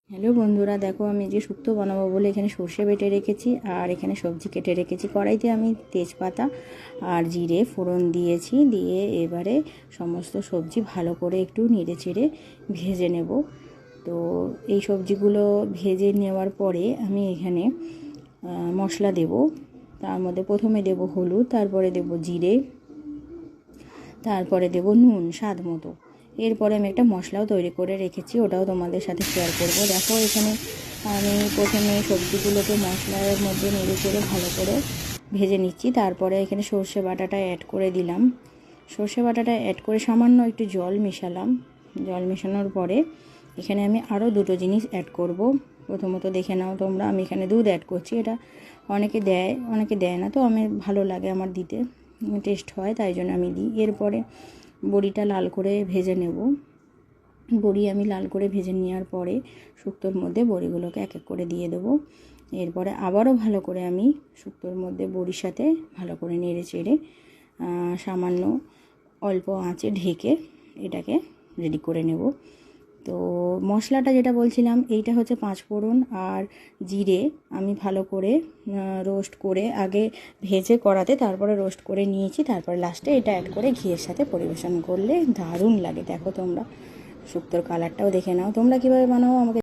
Hello বন্ধুরা, দেখো আমি যে শুক্তো বানাবো বলে এখানে সর্ষে বেটে রেখেছি আর এখানে সবজি কেটে রেখেছি। কড়াইতে আমি তেজপাতা আর জিরে ফোড়ন দিয়েছি, দিয়ে এবারে সমস্ত সবজি ভালো করে একটু নেড়ে চেড়ে ভেজে নেব। তো এই সবজিগুলো ভেজে নেওয়ার পরে আমি এখানে মশলা দেব। তার মধ্যে প্রথমে দেব হলুদ, তারপরে দেব জিরে, তারপরে দেব নুন স্বাদ মতো। এরপরে আমি একটা মশলাও তৈরি করে রেখেছি, ওটাও তোমাদের সাথে শেয়ার করব। দেখো এখানে আমি প্রথমে সবজিগুলোকে মশলার মধ্যে নেড়ে চেড়ে ভালো করে ভেজে নিচ্ছি। তারপরে এখানে সর্ষে বাটাটা অ্যাড করে দিলাম। সর্ষে বাটাটা অ্যাড করে সামান্য একটু জল মেশালাম। জল মেশানোর পরে এখানে আমি আরও দুটো জিনিস অ্যাড করব। প্রথমত দেখে নাও তোমরা, আমি এখানে দুধ অ্যাড করছি। এটা অনেকে দেয় অনেকে দেয় না, তো আমি ভালো লাগে আমার দিতে, টেস্ট হয় তাই জন্য আমি দিই। এরপরে বড়িটা লাল করে ভেজে নেব। বড়ি আমি লাল করে ভেজে নেওয়ার পরে শুক্তোর মধ্যে বড়িগুলোকে এক এক করে দিয়ে দেবো। এরপরে আবারও ভালো করে আমি শুক্তোর মধ্যে বড়ির সাথে ভালো করে নেড়ে চেড়ে সামান্য অল্প আঁচে ঢেকে এটাকে রেডি করে নেব। তো মশলাটা যেটা বলছিলাম, এইটা হচ্ছে 5 ফোড়ন আর জিরে আমি ভালো করে রোস্ট করে আগে ভেজে কড়াতে, তারপরে রোস্ট করে নিয়েছি। তারপরে লাস্টে এটা অ্যাড করে ঘিয়ের সাথে পরিবেশন করলে দারুণ লাগে। দেখো তোমরা শুক্তোর কালারটাও দেখে নাও, তোমরা কীভাবে বানাও আমাকে